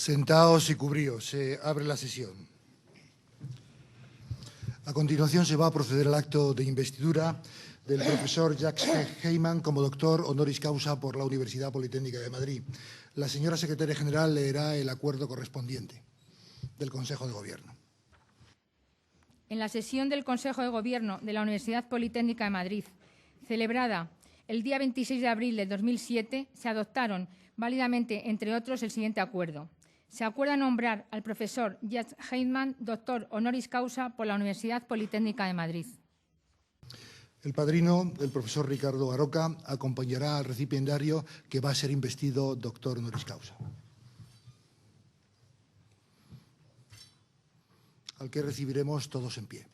Sentaos y cubríos. Se abre la sesión. A continuación se va a proceder al acto de investidura del profesor Jacques Heyman como doctor honoris causa por la Universidad Politécnica de Madrid. La señora secretaria general leerá el acuerdo correspondiente del Consejo de Gobierno. En la sesión del Consejo de Gobierno de la Universidad Politécnica de Madrid, celebrada el día 26 de abril de 2007, se adoptaron válidamente, entre otros, el siguiente acuerdo. Se acuerda nombrar al profesor Jacques Heyman doctor honoris causa por la Universidad Politécnica de Madrid. El padrino, el profesor Ricardo Aroca, acompañará al recipiendario que va a ser investido doctor honoris causa, al que recibiremos todos en pie.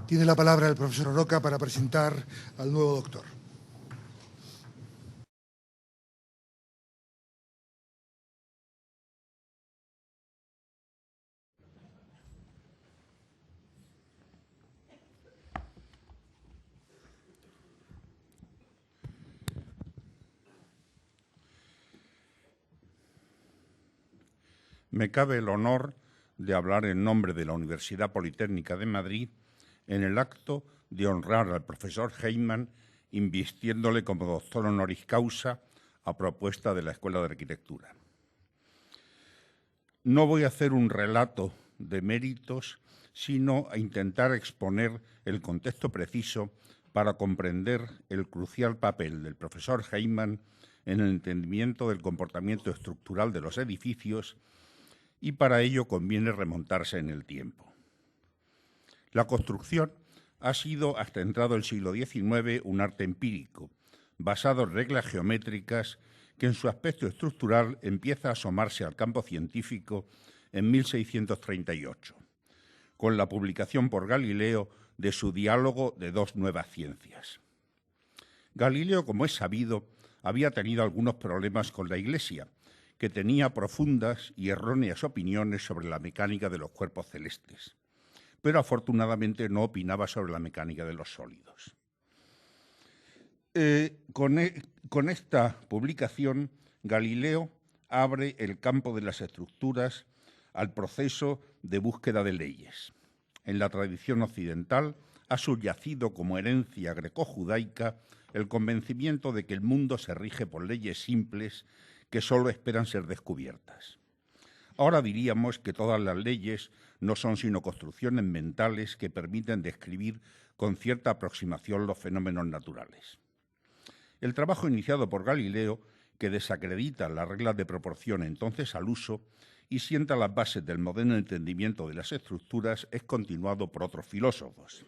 Tiene la palabra el profesor Aroca para presentar al nuevo doctor. Me cabe el honor de hablar en nombre de la Universidad Politécnica de Madrid en el acto de honrar al profesor Heyman, invistiéndole como doctor honoris causa a propuesta de la Escuela de Arquitectura. No voy a hacer un relato de méritos, sino a intentar exponer el contexto preciso para comprender el crucial papel del profesor Heyman en el entendimiento del comportamiento estructural de los edificios, y para ello conviene remontarse en el tiempo. La construcción ha sido, hasta entrado el siglo XIX, un arte empírico, basado en reglas geométricas que en su aspecto estructural empieza a asomarse al campo científico en 1638, con la publicación por Galileo de su Diálogo de dos nuevas ciencias. Galileo, como es sabido, había tenido algunos problemas con la Iglesia, que tenía profundas y erróneas opiniones sobre la mecánica de los cuerpos celestes, pero afortunadamente no opinaba sobre la mecánica de los sólidos. Con esta publicación, Galileo abre el campo de las estructuras al proceso de búsqueda de leyes. En la tradición occidental ha subyacido como herencia greco-judaica el convencimiento de que el mundo se rige por leyes simples que solo esperan ser descubiertas. Ahora diríamos que todas las leyes no son sino construcciones mentales que permiten describir con cierta aproximación los fenómenos naturales. El trabajo iniciado por Galileo, que desacredita las reglas de proporción entonces al uso y sienta las bases del moderno entendimiento de las estructuras, es continuado por otros filósofos.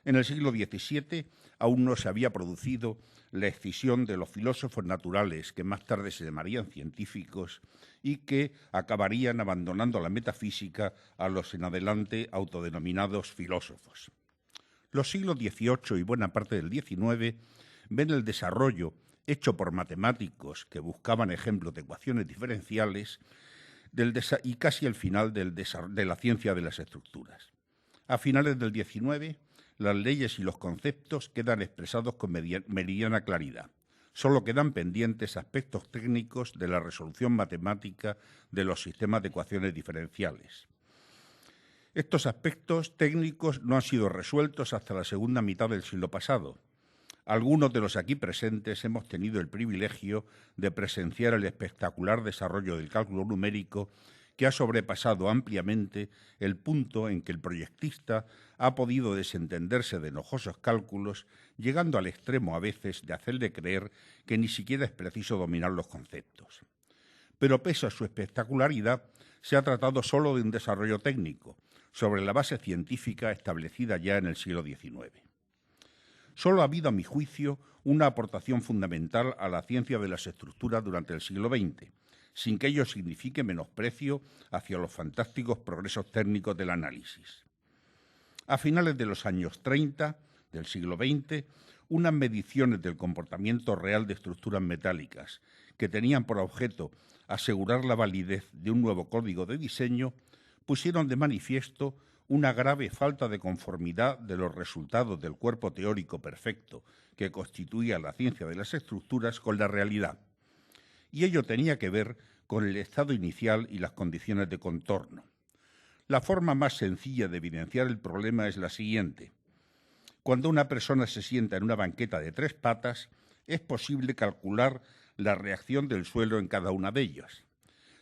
En el siglo XVII aún no se había producido la escisión de los filósofos naturales, que más tarde se llamarían científicos, y que acabarían abandonando la metafísica a los en adelante autodenominados filósofos. Los siglos XVIII y buena parte del XIX ven el desarrollo, hecho por matemáticos que buscaban ejemplos de ecuaciones diferenciales, y casi el final de la ciencia de las estructuras. A finales del XIX, las leyes y los conceptos quedan expresados con meridiana claridad. Solo quedan pendientes aspectos técnicos de la resolución matemática de los sistemas de ecuaciones diferenciales. Estos aspectos técnicos no han sido resueltos hasta la segunda mitad del siglo pasado. Algunos de los aquí presentes hemos tenido el privilegio de presenciar el espectacular desarrollo del cálculo numérico que ha sobrepasado ampliamente el punto en que el proyectista ha podido desentenderse de enojosos cálculos, llegando al extremo a veces de hacerle creer que ni siquiera es preciso dominar los conceptos. Pero pese a su espectacularidad, se ha tratado solo de un desarrollo técnico, sobre la base científica establecida ya en el siglo XIX. Solo ha habido, a mi juicio, una aportación fundamental a la ciencia de las estructuras durante el siglo XX, sin que ello signifique menosprecio hacia los fantásticos progresos técnicos del análisis. A finales de los años 30 del siglo XX, unas mediciones del comportamiento real de estructuras metálicas que tenían por objeto asegurar la validez de un nuevo código de diseño pusieron de manifiesto una grave falta de conformidad de los resultados del cuerpo teórico perfecto que constituía la ciencia de las estructuras con la realidad. Y ello tenía que ver con el estado inicial y las condiciones de contorno. La forma más sencilla de evidenciar el problema es la siguiente. Cuando una persona se sienta en una banqueta de 3 patas, es posible calcular la reacción del suelo en cada una de ellas.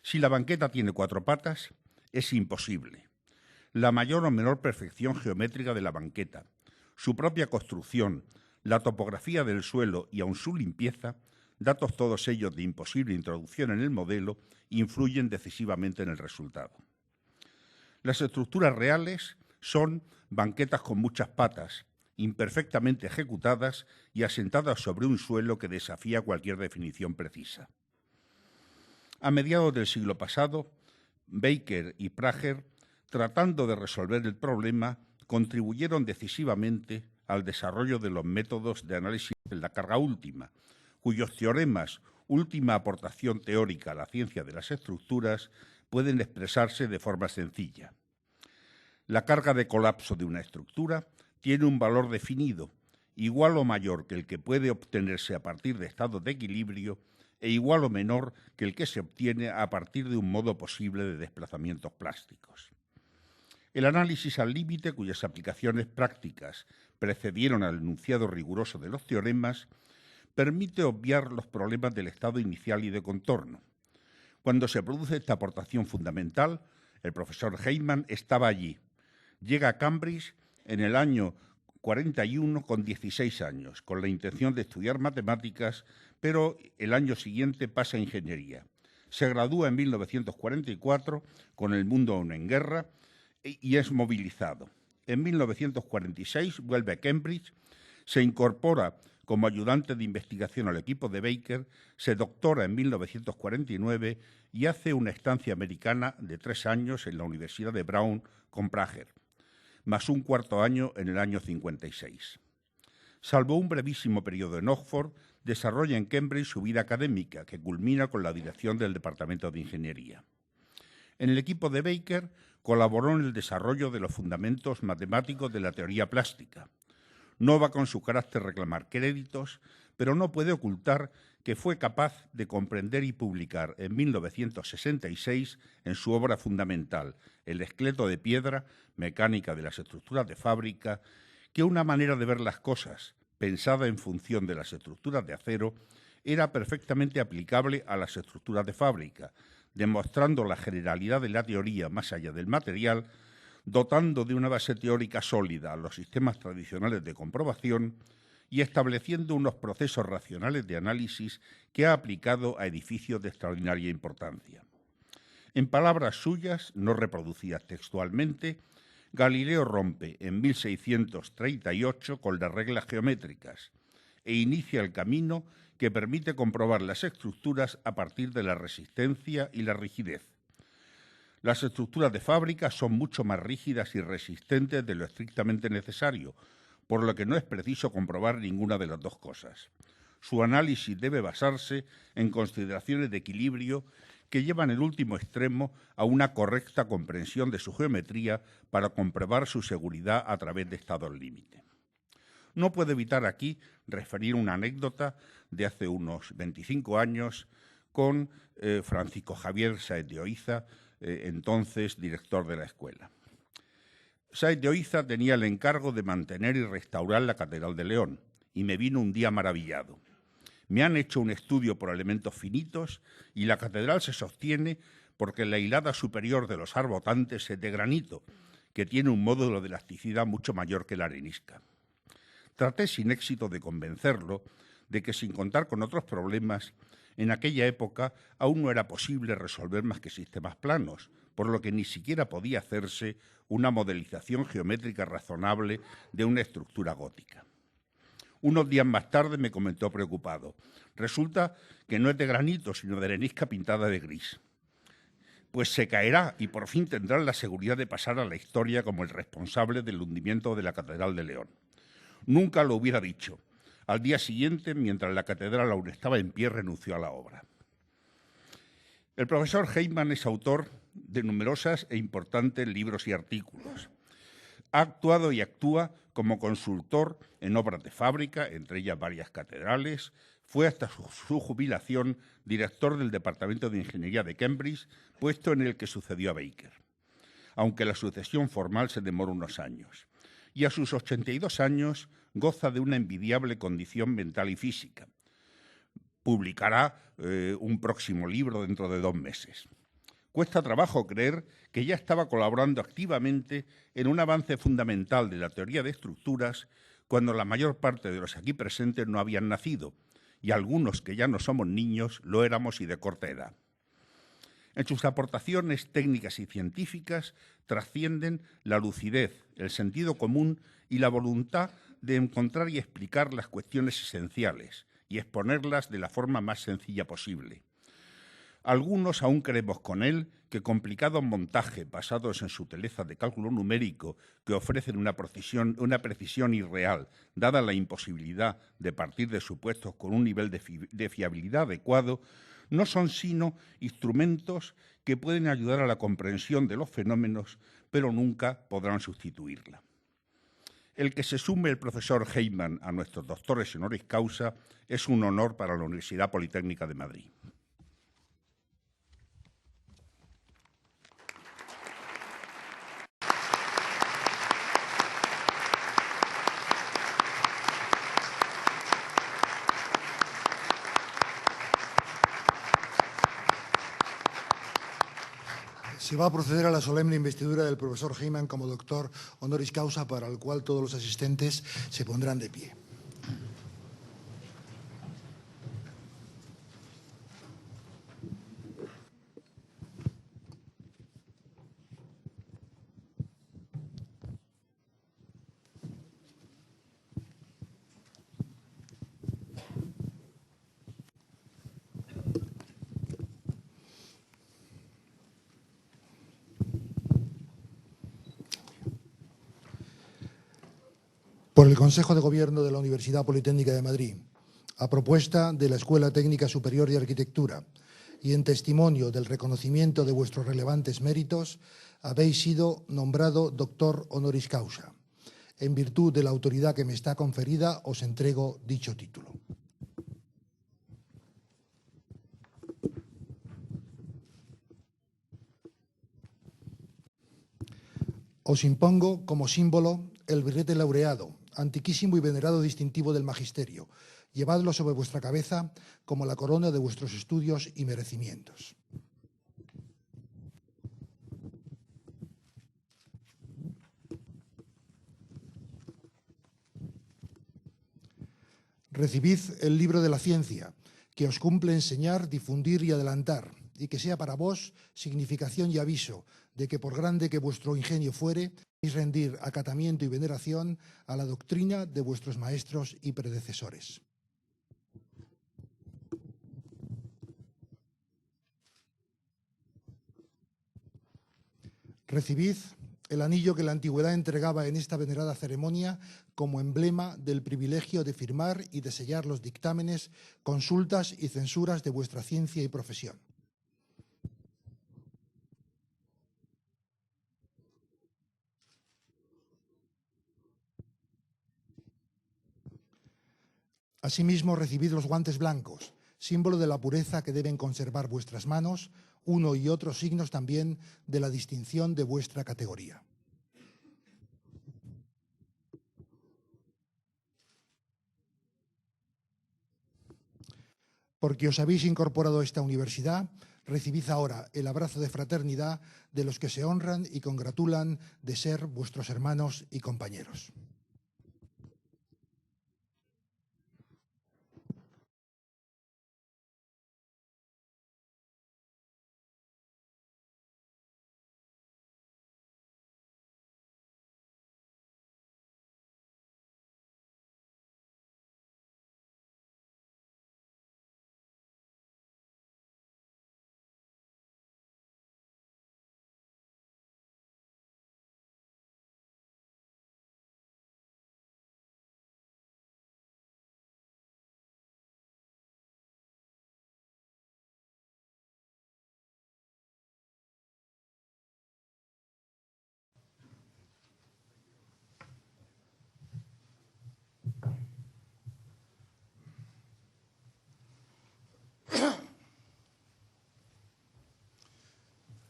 Si la banqueta tiene 4 patas, es imposible. La mayor o menor perfección geométrica de la banqueta, su propia construcción, la topografía del suelo y aun su limpieza, datos todos ellos de imposible introducción en el modelo, influyen decisivamente en el resultado. Las estructuras reales son banquetas con muchas patas, imperfectamente ejecutadas y asentadas sobre un suelo que desafía cualquier definición precisa. A mediados del siglo pasado, Baker y Prager, tratando de resolver el problema, contribuyeron decisivamente al desarrollo de los métodos de análisis de la carga última, cuyos teoremas, última aportación teórica a la ciencia de las estructuras, pueden expresarse de forma sencilla. La carga de colapso de una estructura tiene un valor definido, igual o mayor que el que puede obtenerse a partir de estados de equilibrio e igual o menor que el que se obtiene a partir de un modo posible de desplazamientos plásticos. El análisis al límite, cuyas aplicaciones prácticas precedieron al enunciado riguroso de los teoremas, permite obviar los problemas del estado inicial y de contorno. Cuando se produce esta aportación fundamental, el profesor Heyman estaba allí. Llega a Cambridge en el año 41 con 16 años, con la intención de estudiar matemáticas, pero el año siguiente pasa a ingeniería. Se gradúa en 1944, con el mundo aún en guerra, y es movilizado. En 1946 vuelve a Cambridge, se incorpora como ayudante de investigación al equipo de Baker, se doctora en 1949 y hace una estancia americana de 3 años en la Universidad de Brown con Prager, más un cuarto año en el año 56. Salvo un brevísimo periodo en Oxford, desarrolla en Cambridge su vida académica, que culmina con la dirección del Departamento de Ingeniería. En el equipo de Baker colaboró en el desarrollo de los fundamentos matemáticos de la teoría plástica. No va con su carácter reclamar créditos, pero no puede ocultar que fue capaz de comprender y publicar en 1966, en su obra fundamental, El esqueleto de piedra, mecánica de las estructuras de fábrica, que una manera de ver las cosas, pensada en función de las estructuras de acero, era perfectamente aplicable a las estructuras de fábrica, demostrando la generalidad de la teoría más allá del material, dotando de una base teórica sólida a los sistemas tradicionales de comprobación y estableciendo unos procesos racionales de análisis que ha aplicado a edificios de extraordinaria importancia. En palabras suyas, no reproducidas textualmente, Galileo rompe en 1638 con las reglas geométricas e inicia el camino que permite comprobar las estructuras a partir de la resistencia y la rigidez. Las estructuras de fábrica son mucho más rígidas y resistentes de lo estrictamente necesario, por lo que no es preciso comprobar ninguna de las dos cosas. Su análisis debe basarse en consideraciones de equilibrio que llevan el último extremo a una correcta comprensión de su geometría para comprobar su seguridad a través de estados límite. No puedo evitar aquí referir una anécdota de hace unos 25 años con Francisco Javier Sáez de Oiza, entonces director de la escuela. Sáez de Oiza tenía el encargo de mantener y restaurar la Catedral de León y me vino un día maravillado. Me han hecho un estudio por elementos finitos y la catedral se sostiene porque la hilada superior de los arbotantes es de granito, que tiene un módulo de elasticidad mucho mayor que la arenisca. Traté sin éxito de convencerlo de que, sin contar con otros problemas, en aquella época aún no era posible resolver más que sistemas planos, por lo que ni siquiera podía hacerse una modelización geométrica razonable de una estructura gótica. Unos días más tarde me comentó preocupado: resulta que no es de granito, sino de arenisca pintada de gris. Pues se caerá y por fin tendrán la seguridad de pasar a la historia como el responsable del hundimiento de la Catedral de León. Nunca lo hubiera dicho. Al día siguiente, mientras la catedral aún estaba en pie, renunció a la obra. El profesor Heyman es autor de numerosos e importantes libros y artículos. Ha actuado y actúa como consultor en obras de fábrica, entre ellas varias catedrales. Fue hasta su jubilación director del Departamento de Ingeniería de Cambridge, puesto en el que sucedió a Baker, aunque la sucesión formal se demoró unos años. Y a sus 82 años goza de una envidiable condición mental y física. Publicará un próximo libro dentro de 2 meses. Cuesta trabajo creer que ya estaba colaborando activamente en un avance fundamental de la teoría de estructuras cuando la mayor parte de los aquí presentes no habían nacido, y algunos que ya no somos niños lo éramos y de corta edad. En sus aportaciones técnicas y científicas trascienden la lucidez, el sentido común y la voluntad de encontrar y explicar las cuestiones esenciales y exponerlas de la forma más sencilla posible. Algunos aún creemos con él que complicados montajes basados en sutilezas de cálculo numérico que ofrecen una precisión irreal, dada la imposibilidad de partir de supuestos con un nivel de fiabilidad adecuado, no son sino instrumentos que pueden ayudar a la comprensión de los fenómenos, pero nunca podrán sustituirla. El que se sume el profesor Heyman a nuestros doctores honoris causa es un honor para la Universidad Politécnica de Madrid. Se va a proceder a la solemne investidura del profesor Heyman como doctor honoris causa, para el cual todos los asistentes se pondrán de pie. Por el Consejo de Gobierno de la Universidad Politécnica de Madrid, a propuesta de la Escuela Técnica Superior de Arquitectura y en testimonio del reconocimiento de vuestros relevantes méritos, habéis sido nombrado doctor honoris causa. En virtud de la autoridad que me está conferida, os entrego dicho título. Os impongo como símbolo el birrete laureado, antiquísimo y venerado distintivo del magisterio. Llevadlo sobre vuestra cabeza como la corona de vuestros estudios y merecimientos. Recibid el libro de la ciencia, que os cumple enseñar, difundir y adelantar, y que sea para vos significación y aviso de que, por grande que vuestro ingenio fuere, debéis rendir acatamiento y veneración a la doctrina de vuestros maestros y predecesores. Recibid el anillo que la antigüedad entregaba en esta venerada ceremonia como emblema del privilegio de firmar y de sellar los dictámenes, consultas y censuras de vuestra ciencia y profesión. Asimismo, recibid los guantes blancos, símbolo de la pureza que deben conservar vuestras manos, uno y otro signos también de la distinción de vuestra categoría. Porque os habéis incorporado a esta universidad, recibid ahora el abrazo de fraternidad de los que se honran y congratulan de ser vuestros hermanos y compañeros.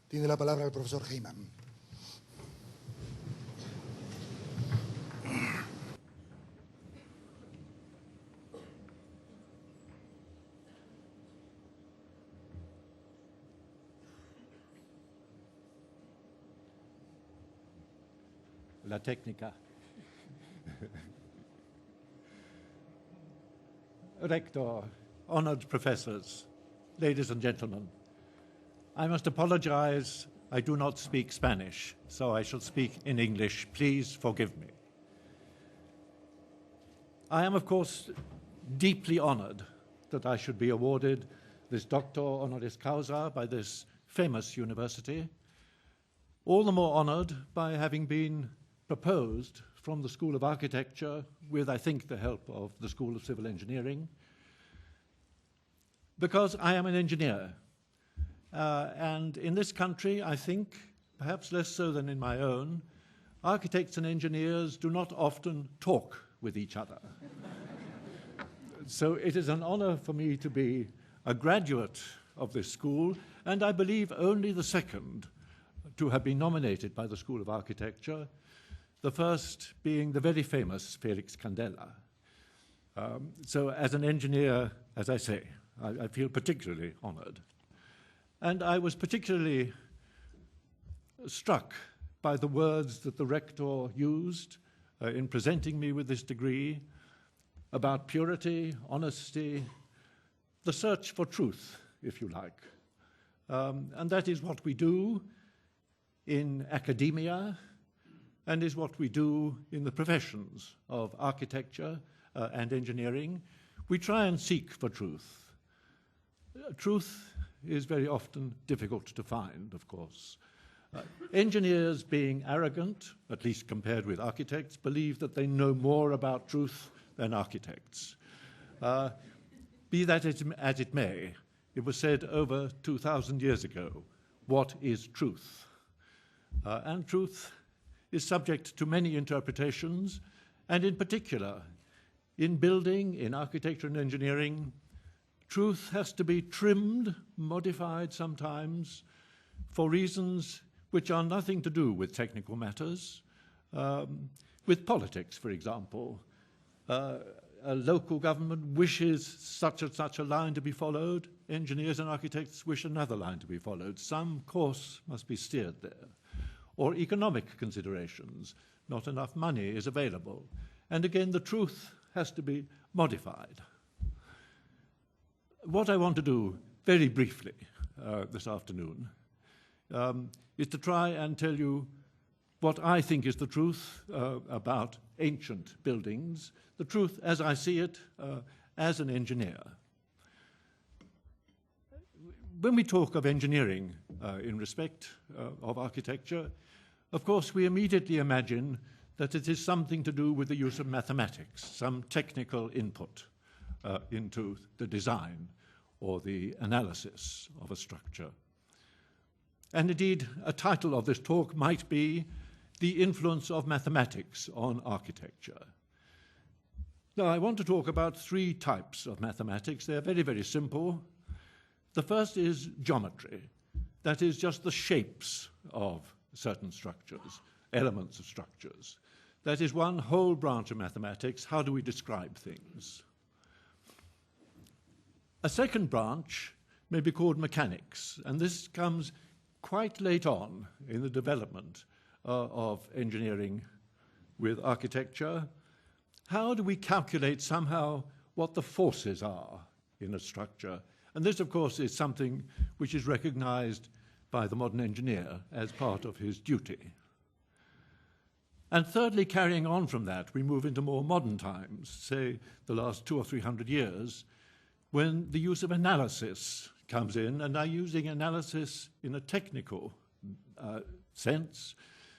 Tiene la palabra el profesor Heyman. La técnica. Rector, honored professors, ladies and gentlemen, I must apologize. I do not speak Spanish, so I shall speak in English. Please forgive me. I am, of course, deeply honored that I should be awarded this Doctor Honoris Causa by this famous university, all the more honored by having been proposed from the School of Architecture with, I think, the help of the School of Civil Engineering, because I am an engineer. And in this country, I think, perhaps less so than in my own, architects and engineers do not often talk with each other. So it is an honor for me to be a graduate of this school, and I believe only the second to have been nominated by the School of Architecture, the first being the very famous Felix Candela. So as an engineer, as I say, I feel particularly honored. And I was particularly struck by the words that the rector used in presenting me with this degree about purity, honesty, the search for truth, if you like. And that is what we do in academia and is what we do in the professions of architecture and engineering. We try and seek for truth. Truth is very often difficult to find, of course. Engineers, being arrogant, at least compared with architects, believe that they know more about truth than architects. Be that as it may, it was said over 2,000 years ago, what is truth? And truth is subject to many interpretations, and in particular, in building, in architecture and engineering, truth has to be trimmed, modified sometimes, for reasons which are nothing to do with technical matters. With politics, for example, a local government wishes such and such a line to be followed, engineers and architects wish another line to be followed. Some course must be steered there. Or economic considerations, not enough money is available. And again, the truth has to be modified. What I want to do, very briefly, this afternoon, is to try and tell you what I think is the truth about ancient buildings, the truth as I see it as an engineer. When we talk of engineering in respect of architecture, of course, we immediately imagine that it is something to do with the use of mathematics, some technical input into the design or the analysis of a structure. And indeed, a title of this talk might be The Influence of Mathematics on Architecture. Now, I want to talk about three types of mathematics. They're very, very simple. The first is geometry. That is just the shapes of certain structures, elements of structures. That is one whole branch of mathematics. How do we describe things? A second branch may be called mechanics, and this comes quite late on in the development of engineering with architecture. How do we calculate somehow what the forces are in a structure? And this, of course, is something which is recognized by the modern engineer as part of his duty. And thirdly, carrying on from that, we move into more modern times, say the last 200 or 300 years, when the use of analysis comes in, and now using analysis in a technical sense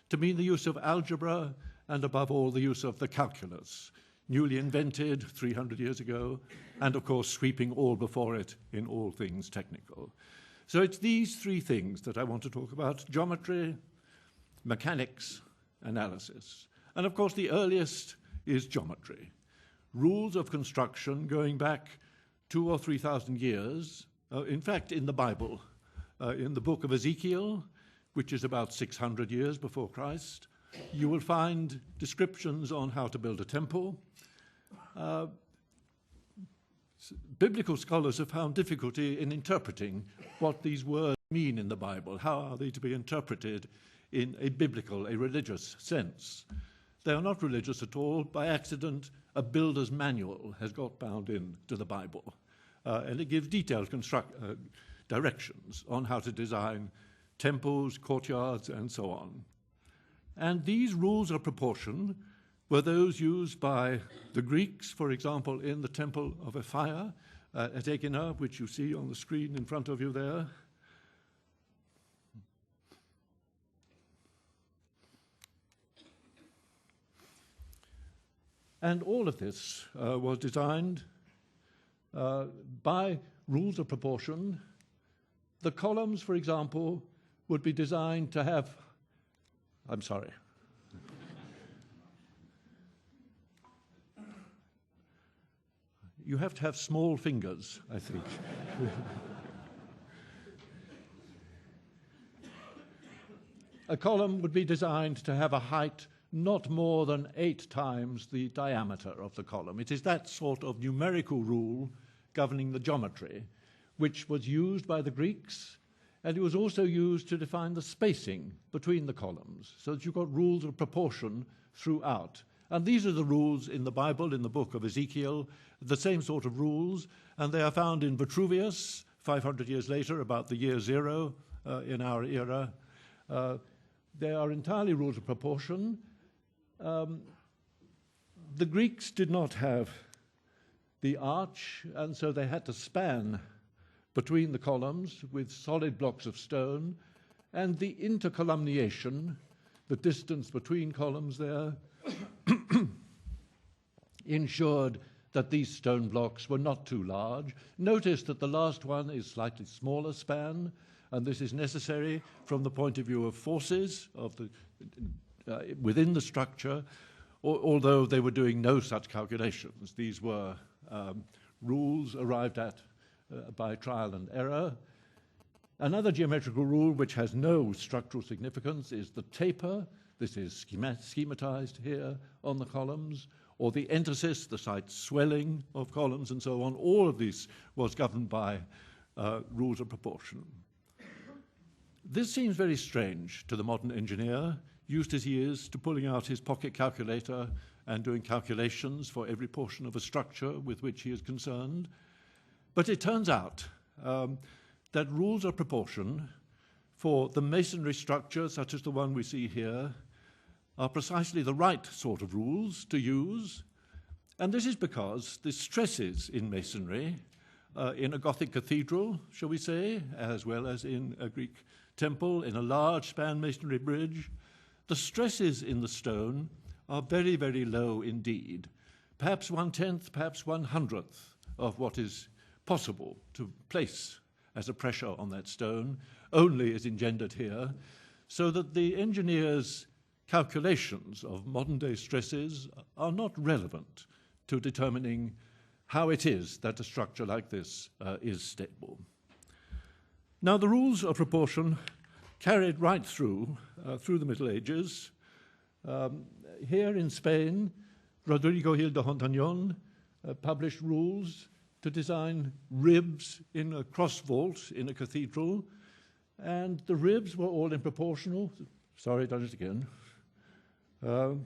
to mean the use of algebra and, above all, the use of the calculus, newly invented 300 years ago, and, of course, sweeping all before it in all things technical. So it's these three things that I want to talk about: geometry, mechanics, analysis. And, of course, the earliest is geometry. Rules of construction going back 2,000 or 3,000 years, in fact, in the Bible, in the book of Ezekiel, which is about 600 years before Christ, you will find descriptions on how to build a temple. Biblical scholars have found difficulty in interpreting what these words mean in the Bible. How are they to be interpreted in a biblical, a religious sense? They are not religious at all. By accident, a builder's manual has got bound into the Bible, and it gives detailed directions on how to design temples, courtyards, and so on. And these rules of proportion were those used by the Greeks, for example, in the Temple of Apphia at Egina, which you see on the screen in front of you there. And all of this was designed by rules of proportion. The columns, for example, would be designed to have, I'm sorry. You have to have small fingers, I think. A column would be designed to have a height not more than 8 times the diameter of the column. It is that sort of numerical rule governing the geometry, which was used by the Greeks, and it was also used to define the spacing between the columns, so that you've got rules of proportion throughout. And these are the rules in the Bible, in the book of Ezekiel, the same sort of rules, and they are found in Vitruvius, 500 years later, about the year 0 in our era. They are entirely rules of proportion. The Greeks did not have the arch, and so they had to span between the columns with solid blocks of stone, and the intercolumniation, the distance between columns there, ensured that these stone blocks were not too large. Notice that the last one is slightly smaller span, and this is necessary from the point of view of forces of the within the structure, although they were doing no such calculations. These were rules arrived at by trial and error. Another geometrical rule which has no structural significance is the taper. This is schematized here on the columns, or the entasis, the slight swelling of columns and so on. All of this was governed by rules of proportion. This seems very strange to the modern engineer, used as he is to pulling out his pocket calculator and doing calculations for every portion of a structure with which he is concerned. But it turns out that rules of proportion for the masonry structure, such as the one we see here, are precisely the right sort of rules to use. And this is because the stresses in masonry, in a Gothic cathedral, shall we say, as well as in a Greek temple, in a large span masonry bridge, the stresses in the stone are very, very low indeed. Perhaps 1/10, perhaps 1/100th of what is possible to place as a pressure on that stone only is engendered here, so that the engineer's calculations of modern-day stresses are not relevant to determining how it is that a structure like this is stable. Now, the rules of proportion carried right through the Middle Ages. Here in Spain, Rodrigo Gil de Hontañón published rules to design ribs in a cross vault in a cathedral, and the ribs were all in proportional. Sorry, done it again. The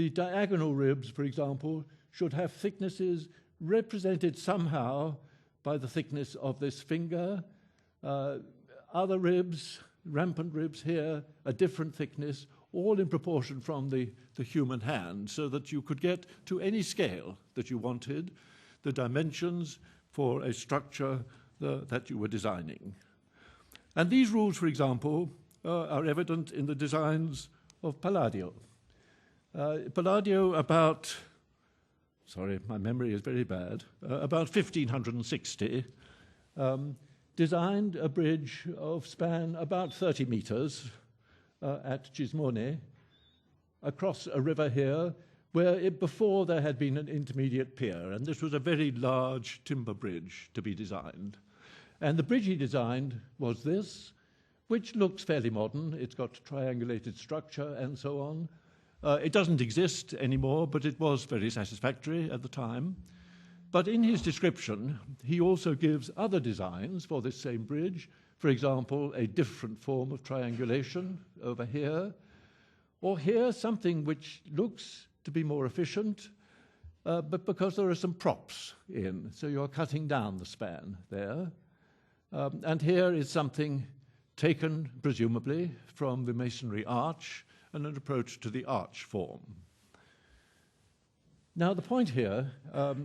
diagonal ribs, for example, should have thicknesses represented somehow by the thickness of this finger. Other ribs, rampant ribs here, a different thickness, all in proportion from the human hand, so that you could get to any scale that you wanted, the dimensions for a structure that you were designing. And these rules, for example, are evident in the designs of Palladio. Palladio about, sorry, my memory is very bad, about 1560, designed a bridge of span about 30 meters at Gismone, across a river here, where before there had been an intermediate pier, and this was a very large timber bridge to be designed. And the bridge he designed was this, which looks fairly modern. It's got triangulated structure and so on. It doesn't exist anymore, but it was very satisfactory at the time. But in his description, he also gives other designs for this same bridge. For example, a different form of triangulation over here, or here something which looks to be more efficient, but because there are some props in, so you're cutting down the span there. And here is something taken, presumably, from the masonry arch and an approach to the arch form. Now, the point here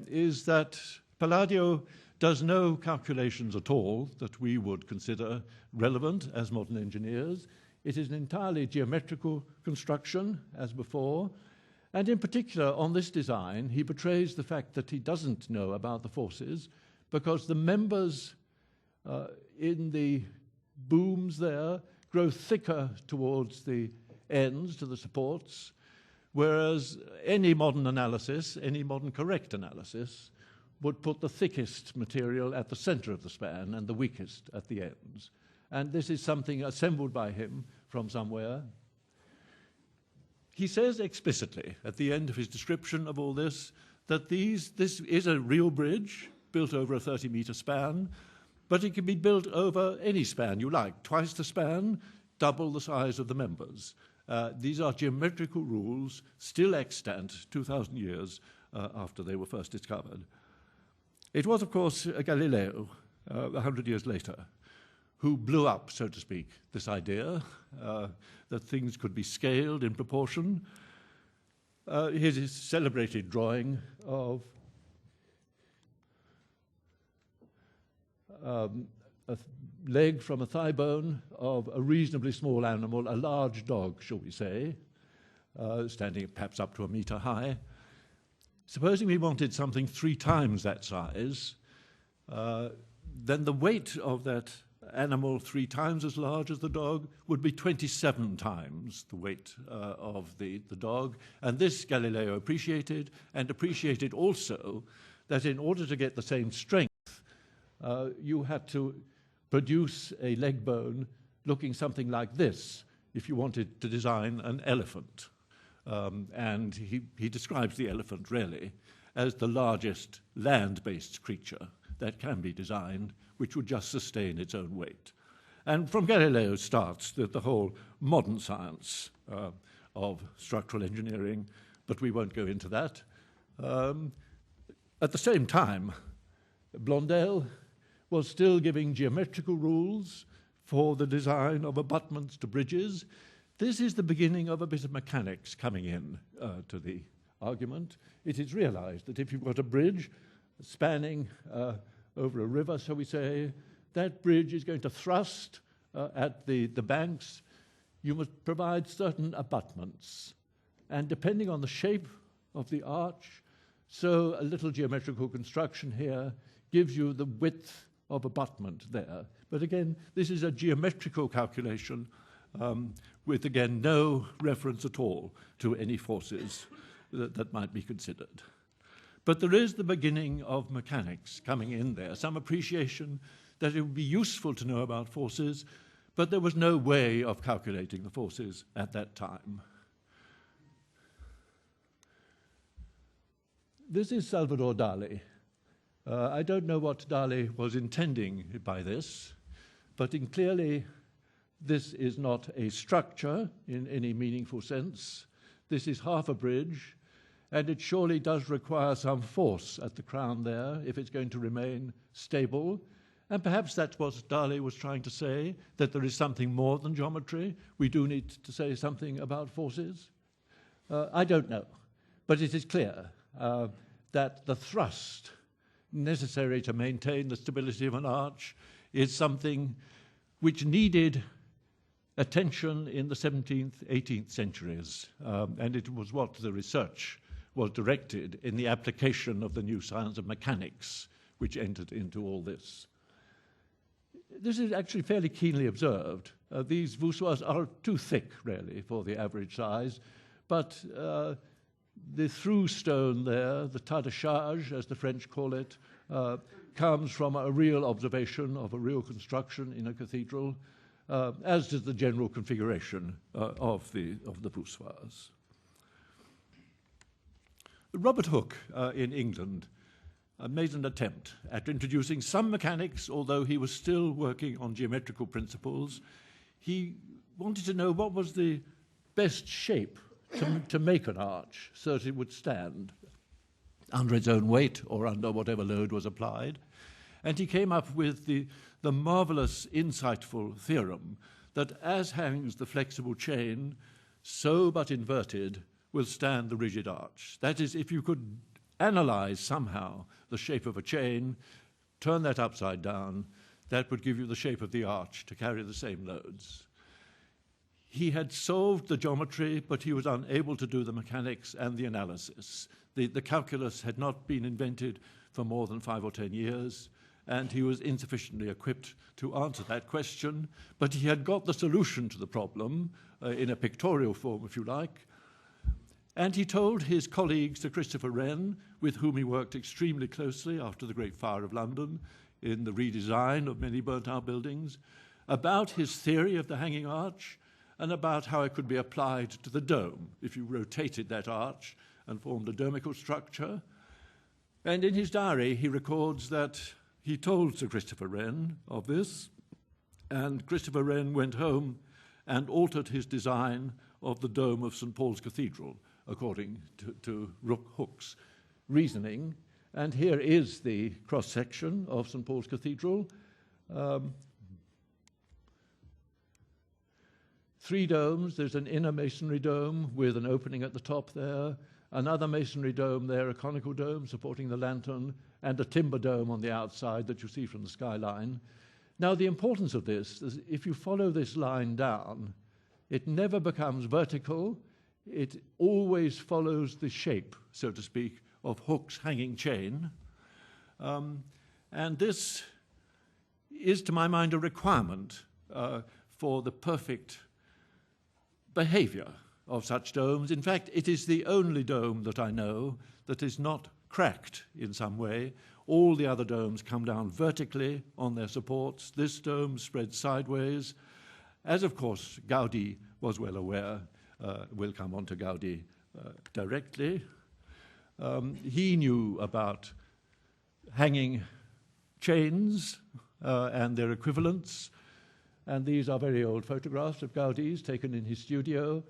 is that Palladio does no calculations at all that we would consider relevant as modern engineers. It is an entirely geometrical construction, as before, and in particular, on this design, he betrays the fact that he doesn't know about the forces because the members in the booms there grow thicker towards the ends, to the supports, whereas any modern analysis, any modern correct analysis, would put the thickest material at the center of the span and the weakest at the ends. And this is something assembled by him from somewhere. He says explicitly at the end of his description of all this that this is a real bridge built over a 30-meter span, but it can be built over any span you like, twice the span, double the size of the members. These are geometrical rules still extant 2,000 years after they were first discovered. It was, of course, Galileo, 100 years later, who blew up, so to speak, this idea that things could be scaled in proportion. His celebrated drawing of a leg from a thigh bone of a reasonably small animal, a large dog, shall we say, standing perhaps up to a meter high. Supposing we wanted something 3 times that size, then the weight of that animal 3 times as large as the dog would be 27 times the weight of the dog. And this Galileo appreciated, and appreciated also that in order to get the same strength, you had to produce a leg bone looking something like this if you wanted to design an elephant. And he describes the elephant, really, as the largest land-based creature that can be designed, which would just sustain its own weight. And from Galileo starts the whole modern science of structural engineering, but we won't go into that. At the same time, Blondel was still giving geometrical rules for the design of abutments to bridges. This is the beginning of a bit of mechanics coming in to the argument. It is realized that if you've got a bridge spanning over a river, shall we say, that bridge is going to thrust at the banks. You must provide certain abutments. And depending on the shape of the arch, so a little geometrical construction here gives you the width of abutment there. But again, this is a geometrical calculation with, again, no reference at all to any forces. that might be considered. But there is the beginning of mechanics coming in there, some appreciation that it would be useful to know about forces, but there was no way of calculating the forces at that time. This is Salvador Dali. I don't know what Dali was intending by this, but clearly this is not a structure in any meaningful sense. This is half a bridge, and it surely does require some force at the crown there if it's going to remain stable. And perhaps that's what Dali was trying to say, that there is something more than geometry. We do need to say something about forces. I don't know, but it is clear that the thrust necessary to maintain the stability of an arch is something which needed attention in the 17th, 18th centuries, and it was what the research was directed in the application of the new science of mechanics, which entered into all this. This is actually fairly keenly observed. These voussoirs are too thick, really, for the average size, but the through stone there, the tas de charge, as the French call it, comes from a real observation of a real construction in a cathedral, as does the general configuration of the voussoirs. Robert Hooke in England made an attempt at introducing some mechanics, although he was still working on geometrical principles. He wanted to know what was the best shape to make an arch so that it would stand under its own weight or under whatever load was applied. And he came up with the marvelous, insightful theorem that as hangs the flexible chain, so but inverted will stand the rigid arch. That is, if you could analyze somehow the shape of a chain, turn that upside down, that would give you the shape of the arch to carry the same loads. He had solved the geometry, but he was unable to do the mechanics and the analysis. The calculus had not been invented for more than 5 or 10 years, and he was insufficiently equipped to answer that question, but he had got the solution to the problem in a pictorial form, if you like. And he told his colleague, Sir Christopher Wren, with whom he worked extremely closely after the Great Fire of London in the redesign of many burnt-out buildings, about his theory of the hanging arch and about how it could be applied to the dome if you rotated that arch and formed a domical structure. And in his diary, he records that he told Sir Christopher Wren of this, and Christopher Wren went home and altered his design of the dome of St. Paul's Cathedral, according to Hooke's reasoning. And here is the cross-section of St. Paul's Cathedral. 3 domes. There's an inner masonry dome with an opening at the top there, another masonry dome there, a conical dome supporting the lantern, and a timber dome on the outside that you see from the skyline. Now, the importance of this is if you follow this line down, it never becomes vertical. It always follows the shape, so to speak, of Hooke's hanging chain. And this is, to my mind, a requirement for the perfect behavior of such domes. In fact, it is the only dome that I know that is not cracked in some way. All the other domes come down vertically on their supports. This dome spreads sideways, as of course Gaudí was well aware. We'll come on to Gaudí directly. He knew about hanging chains and their equivalents, and these are very old photographs of Gaudí's taken in his studio.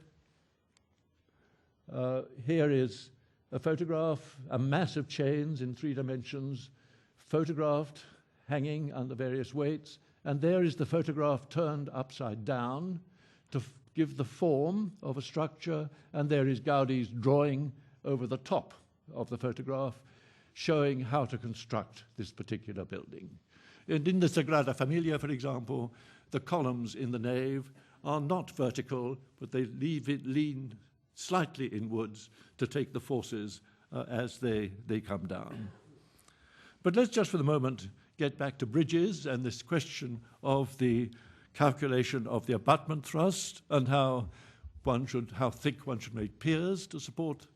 Here is a photograph, a mass of chains in 3 dimensions, photographed, hanging under various weights, and there is the photograph turned upside down to give the form of a structure, and there is Gaudí's drawing over the top of the photograph, showing how to construct this particular building. And in the Sagrada Familia, for example, the columns in the nave are not vertical, but they lean slightly inwards to take the forces as they come down. But let's just for the moment get back to bridges and this question of the calculation of the abutment thrust and how thick one should make piers to support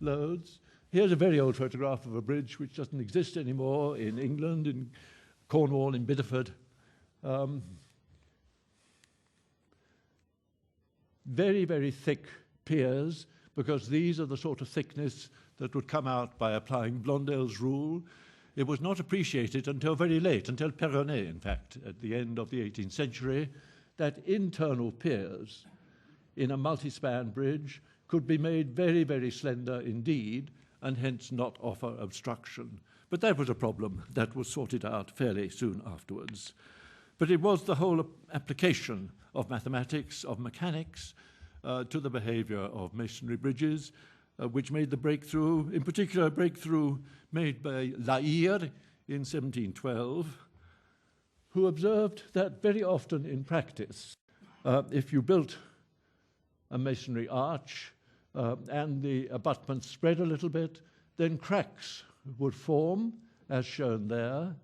loads. Here's a very old photograph of a bridge which doesn't exist anymore in England, in Cornwall, in Bideford. Very, very thick piers, because these are the sort of thickness that would come out by applying Blondell's rule. It was not appreciated until very late, until Perronnet, in fact, at the end of the 18th century, that internal piers in a multi-span bridge could be made very, very slender indeed, and hence not offer obstruction. But that was a problem that was sorted out fairly soon afterwards. But it was the whole application of mathematics, of mechanics, to the behavior of masonry bridges, which made the breakthrough, in particular a breakthrough made by La Hire in 1712, who observed that very often in practice, if you built a masonry arch and the abutments spread a little bit, then cracks would form, as shown there.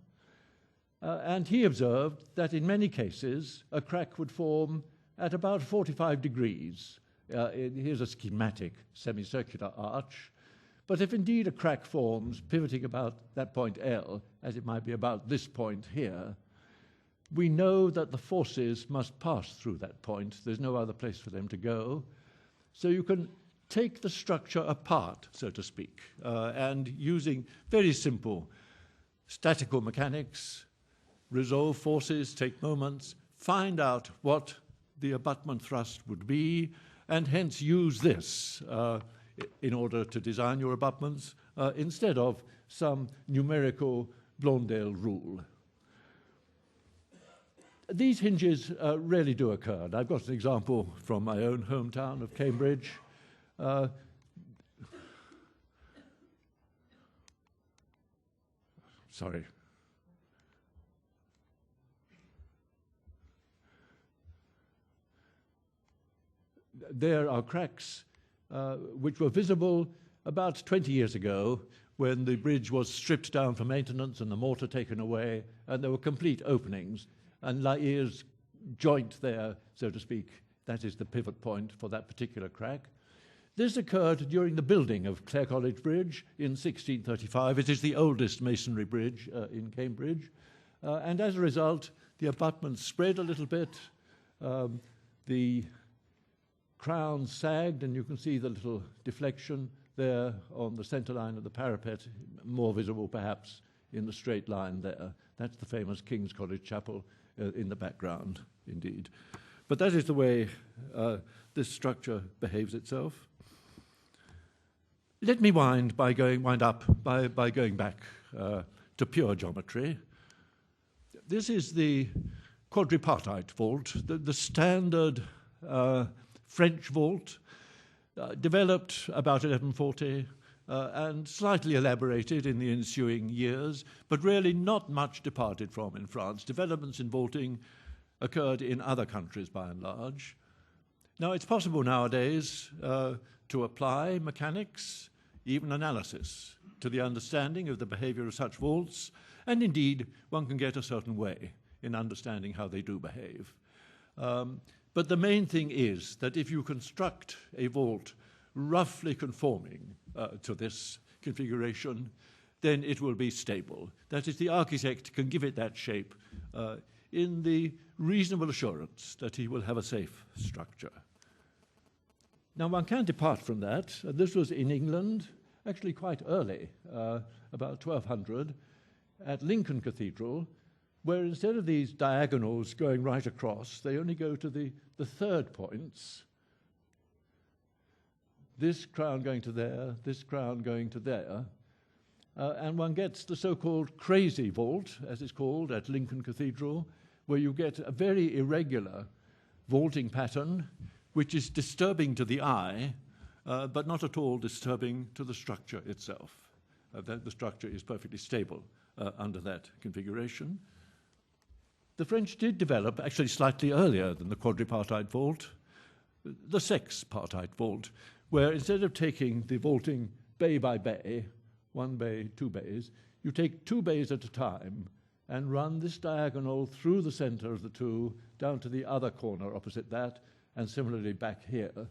And he observed that in many cases, a crack would form at about 45 degrees. Here's a schematic semicircular arch. But if indeed a crack forms pivoting about that point L, as it might be about this point here, we know that the forces must pass through that point. There's no other place for them to go. So you can take the structure apart, so to speak, and using very simple statical mechanics, resolve forces, take moments, find out what the abutment thrust would be, and hence use this in order to design your abutments instead of some numerical Blondel rule. These hinges rarely do occur. And I've got an example from my own hometown of Cambridge. Sorry. There are cracks which were visible about 20 years ago when the bridge was stripped down for maintenance and the mortar taken away, and there were complete openings. And La Hire's joint there, so to speak, that is the pivot point for that particular crack. This occurred during the building of Clare College Bridge in 1635. It is the oldest masonry bridge in Cambridge. And as a result, the abutments spread a little bit. The crown sagged, and you can see the little deflection there on the center line of the parapet, more visible perhaps in the straight line there. That's the famous King's College Chapel in the background, indeed. But that is the way this structure behaves itself. Let me wind up by going back to pure geometry. This is the quadripartite vault, the standard French vault, developed about 1140 and slightly elaborated in the ensuing years, but really not much departed from in France. Developments in vaulting occurred in other countries by and large. Now, it's possible nowadays to apply mechanics, even analysis, to the understanding of the behavior of such vaults, and indeed, one can get a certain way in understanding how they do behave. But the main thing is that if you construct a vault roughly conforming to this configuration, then it will be stable. That is, the architect can give it that shape in the reasonable assurance that he will have a safe structure. Now, one can depart from that. This was in England, actually quite early, about 1200, at Lincoln Cathedral, where instead of these diagonals going right across, they only go to the third points. This crown going to there, this crown going to there, and one gets the so-called crazy vault, as it's called, at Lincoln Cathedral, where you get a very irregular vaulting pattern, which is disturbing to the eye, but not at all disturbing to the structure itself. The structure is perfectly stable under that configuration. The French did develop, actually slightly earlier than the quadripartite vault, the sexpartite vault, where instead of taking the vaulting bay by bay, one bay, two bays, you take two bays at a time and run this diagonal through the center of the two down to the other corner opposite that, and similarly back here.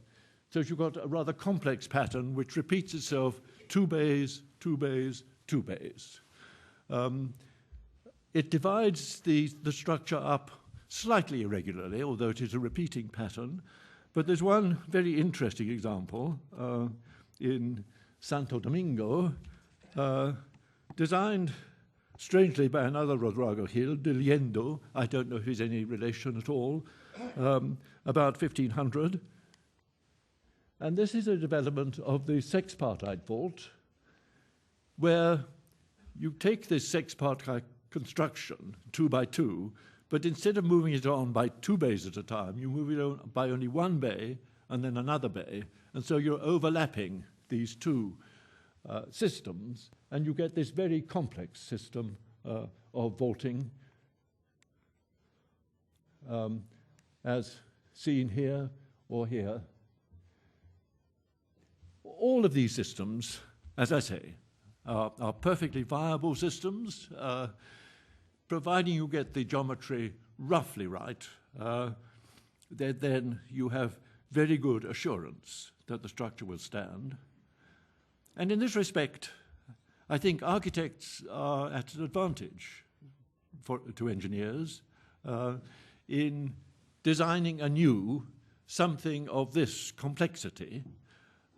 So you've got a rather complex pattern which repeats itself 2 bays, 2 bays, 2 bays. It divides the structure up slightly irregularly, although it is a repeating pattern. But there's one very interesting example in Santo Domingo, designed strangely by another Rodrigo Gil, de Liendo, I don't know if he's any relation at all, about 1500. And this is a development of the sexpartite vault, where you take this sexpartite construction, 2 by 2, but instead of moving it on by 2 bays at a time, you move it on by only 1 bay and then another bay. And so you're overlapping these 2 systems, and you get this very complex system of vaulting, as seen here or here. All of these systems, as I say, are perfectly viable systems, providing you get the geometry roughly right. Then you have very good assurance that the structure will stand. And in this respect, I think architects are at an advantage to engineers in designing anew something of this complexity.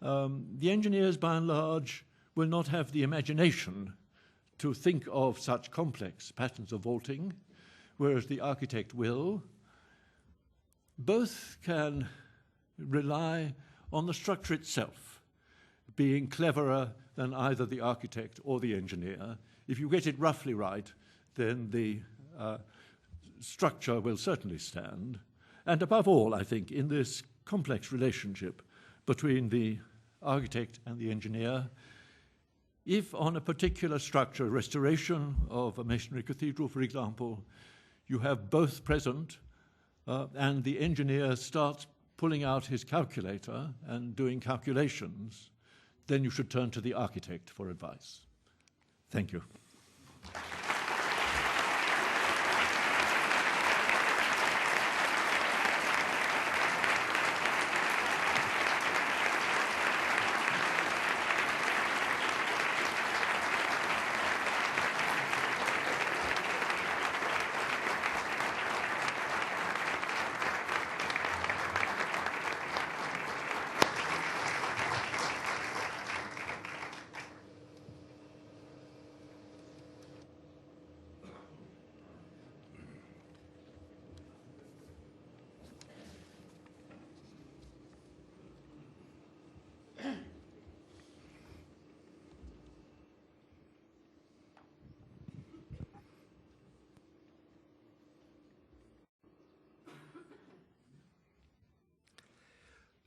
The engineers, by and large, will not have the imagination to think of such complex patterns of vaulting, whereas the architect will. Both can rely on the structure itself being cleverer than either the architect or the engineer. If you get it roughly right, then the structure will certainly stand. And above all, I think, in this complex relationship between the architect and the engineer, if on a particular structure, restoration of a masonry cathedral, for example, you have both present and the engineer starts pulling out his calculator and doing calculations, then you should turn to the architect for advice. Thank you.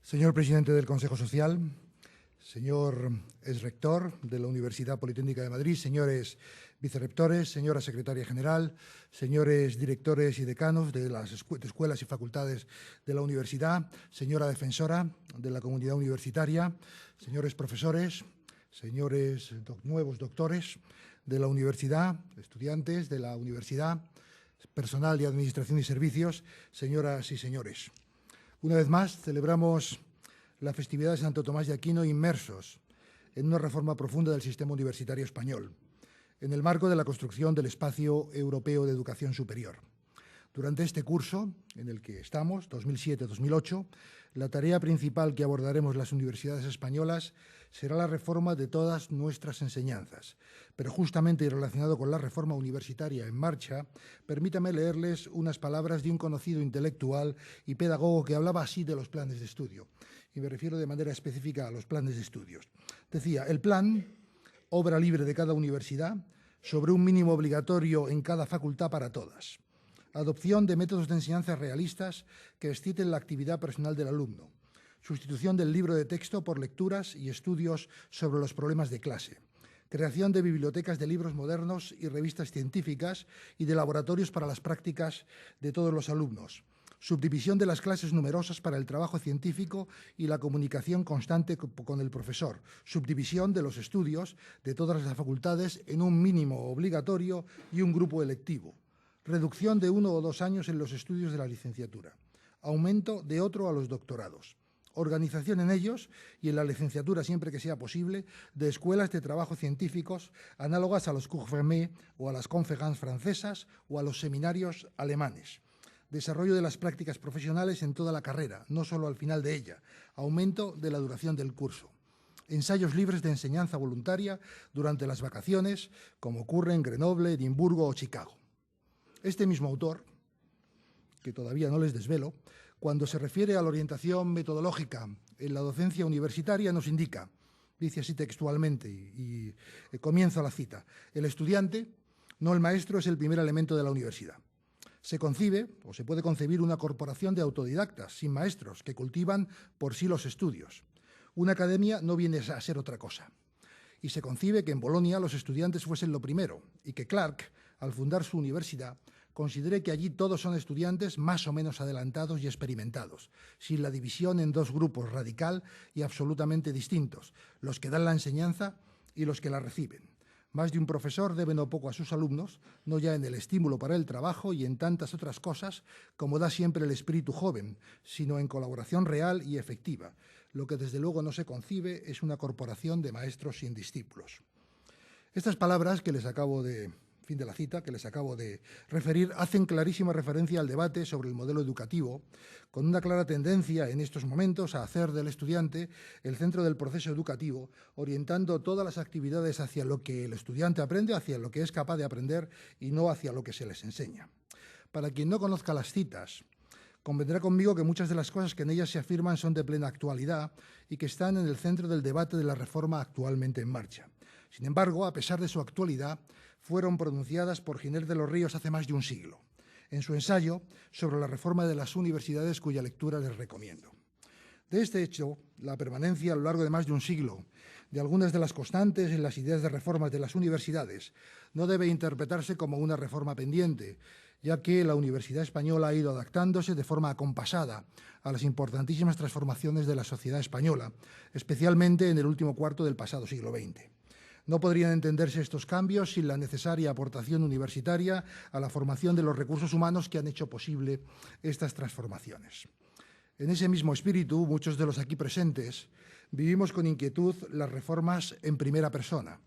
Señor presidente del Consejo Social, señor exrector de la Universidad Politécnica de Madrid, señores vicerrectores, señora secretaria general, señores directores y decanos de las escuelas y facultades de la universidad, señora defensora de la comunidad universitaria, señores profesores, señores nuevos doctores de la universidad, estudiantes de la universidad, personal de administración y servicios, señoras y señores. Una vez más, celebramos la festividad de Santo Tomás de Aquino inmersos en una reforma profunda del sistema universitario español, en el marco de la construcción del espacio europeo de educación superior. Durante este curso, en el que estamos, 2007-2008, la tarea principal que abordaremos las universidades españolas será la reforma de todas nuestras enseñanzas. Pero justamente y relacionado con la reforma universitaria en marcha, permítame leerles unas palabras de un conocido intelectual y pedagogo que hablaba así de los planes de estudio. Y me refiero de manera específica a los planes de estudios. Decía, el plan, obra libre de cada universidad, sobre un mínimo obligatorio en cada facultad para todas. Adopción de métodos de enseñanza realistas que exciten la actividad personal del alumno. Sustitución del libro de texto por lecturas y estudios sobre los problemas de clase. Creación de bibliotecas de libros modernos y revistas científicas y de laboratorios para las prácticas de todos los alumnos. Subdivisión de las clases numerosas para el trabajo científico y la comunicación constante con el profesor. Subdivisión de los estudios de todas las facultades en un mínimo obligatorio y un grupo electivo. Reducción de 1 o 2 años en los estudios de la licenciatura. Aumento de otro a los doctorados. organización en ellos y en la licenciatura, siempre que sea posible, de escuelas de trabajo científicos análogas a los cours fermés o a las conférences francesas o a los seminarios alemanes. Desarrollo de las prácticas profesionales en toda la carrera, no solo al final de ella. Aumento de la duración del curso. Ensayos libres de enseñanza voluntaria durante las vacaciones, como ocurre en Grenoble, Edimburgo o Chicago. Este mismo autor, que todavía no les desvelo, cuando se refiere a la orientación metodológica en la docencia universitaria, nos indica, dice así textualmente, y comienza la cita: el estudiante, no el maestro, es el primer elemento de la universidad. Se concibe, o se puede concebir, una corporación de autodidactas, sin maestros, que cultivan por sí los estudios. Una academia no viene a ser otra cosa. Y se concibe que en Bolonia los estudiantes fuesen lo primero, y que Clark, al fundar su universidad, considere que allí todos son estudiantes más o menos adelantados y experimentados, sin la división en dos grupos radical y absolutamente distintos, los que dan la enseñanza y los que la reciben. Más de un profesor debe no poco a sus alumnos, no ya en el estímulo para el trabajo y en tantas otras cosas como da siempre el espíritu joven, sino en colaboración real y efectiva. Lo que desde luego no se concibe es una corporación de maestros sin discípulos. Estas palabras que les acabo de... Fin de la cita, que les acabo de referir, hacen clarísima referencia al debate sobre el modelo educativo, con una clara tendencia en estos momentos a hacer del estudiante el centro del proceso educativo, orientando todas las actividades hacia lo que el estudiante aprende, hacia lo que es capaz de aprender y no hacia lo que se les enseña. Para quien no conozca las citas, convendrá conmigo que muchas de las cosas que en ellas se afirman son de plena actualidad y que están en el centro del debate de la reforma actualmente en marcha. Sin embargo, a pesar de su actualidad, fueron pronunciadas por Giner de los Ríos hace más de un siglo, en su ensayo sobre la reforma de las universidades, cuya lectura les recomiendo. De este hecho, la permanencia a lo largo de más de un siglo de algunas de las constantes en las ideas de reformas de las universidades no debe interpretarse como una reforma pendiente, ya que la Universidad Española ha ido adaptándose de forma acompasada a las importantísimas transformaciones de la sociedad española, especialmente en el último cuarto del pasado siglo XX. No podrían entenderse estos cambios sin la necesaria aportación universitaria a la formación de los recursos humanos que han hecho posible estas transformaciones. En ese mismo espíritu, muchos de los aquí presentes vivimos con inquietud las reformas en primera persona,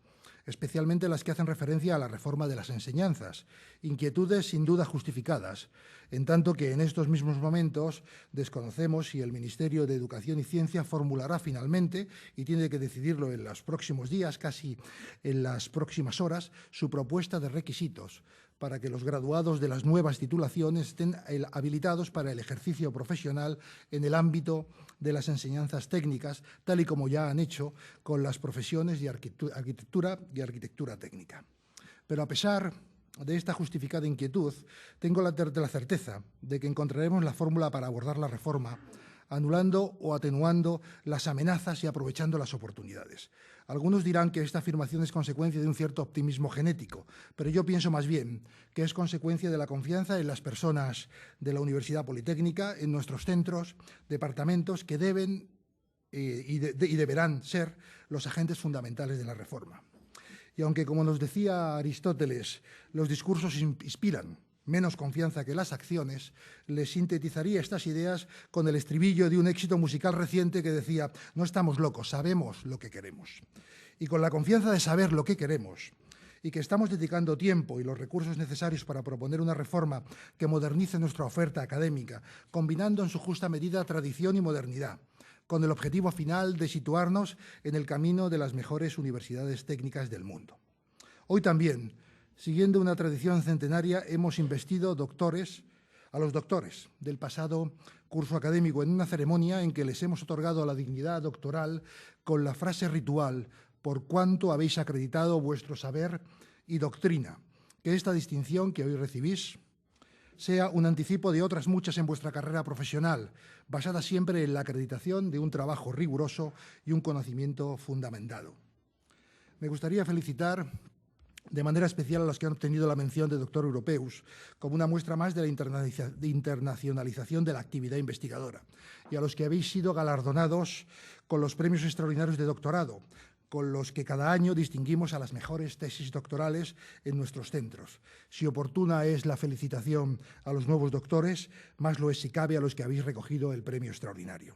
especialmente las que hacen referencia a la reforma de las enseñanzas, inquietudes sin duda justificadas, en tanto que en estos mismos momentos desconocemos si el Ministerio de Educación y Ciencia formulará finalmente, y tiene que decidirlo en los próximos días, casi en las próximas horas, su propuesta de requisitos para que los graduados de las nuevas titulaciones estén habilitados para el ejercicio profesional en el ámbito de las enseñanzas técnicas, tal y como ya han hecho con las profesiones de arquitectura y arquitectura técnica. Pero a pesar de esta justificada inquietud, tengo la certeza de que encontraremos la fórmula para abordar la reforma, anulando o atenuando las amenazas y aprovechando las oportunidades. Algunos dirán que esta afirmación es consecuencia de un cierto optimismo genético, pero yo pienso más bien que es consecuencia de la confianza en las personas de la Universidad Politécnica, en nuestros centros, departamentos que deben y deberán ser los agentes fundamentales de la reforma. Y aunque, como nos decía Aristóteles, los discursos inspiran menos confianza que las acciones, les sintetizaría estas ideas con el estribillo de un éxito musical reciente que decía: no estamos locos, sabemos lo que queremos. Y con la confianza de saber lo que queremos y que estamos dedicando tiempo y los recursos necesarios para proponer una reforma que modernice nuestra oferta académica, combinando en su justa medida tradición y modernidad, con el objetivo final de situarnos en el camino de las mejores universidades técnicas del mundo. Hoy también, siguiendo una tradición centenaria, hemos investido a los doctores del pasado curso académico en una ceremonia en que les hemos otorgado la dignidad doctoral con la frase ritual: por cuanto habéis acreditado vuestro saber y doctrina. Que esta distinción que hoy recibís sea un anticipo de otras muchas en vuestra carrera profesional, basada siempre en la acreditación de un trabajo riguroso y un conocimiento fundamentado. Me gustaría felicitar de manera especial a los que han obtenido la mención de Doctor Europeus, como una muestra más de la internacionalización de la actividad investigadora, y a los que habéis sido galardonados con los premios extraordinarios de doctorado, con los que cada año distinguimos a las mejores tesis doctorales en nuestros centros. Si oportuna es la felicitación a los nuevos doctores, más lo es si cabe a los que habéis recogido el premio extraordinario.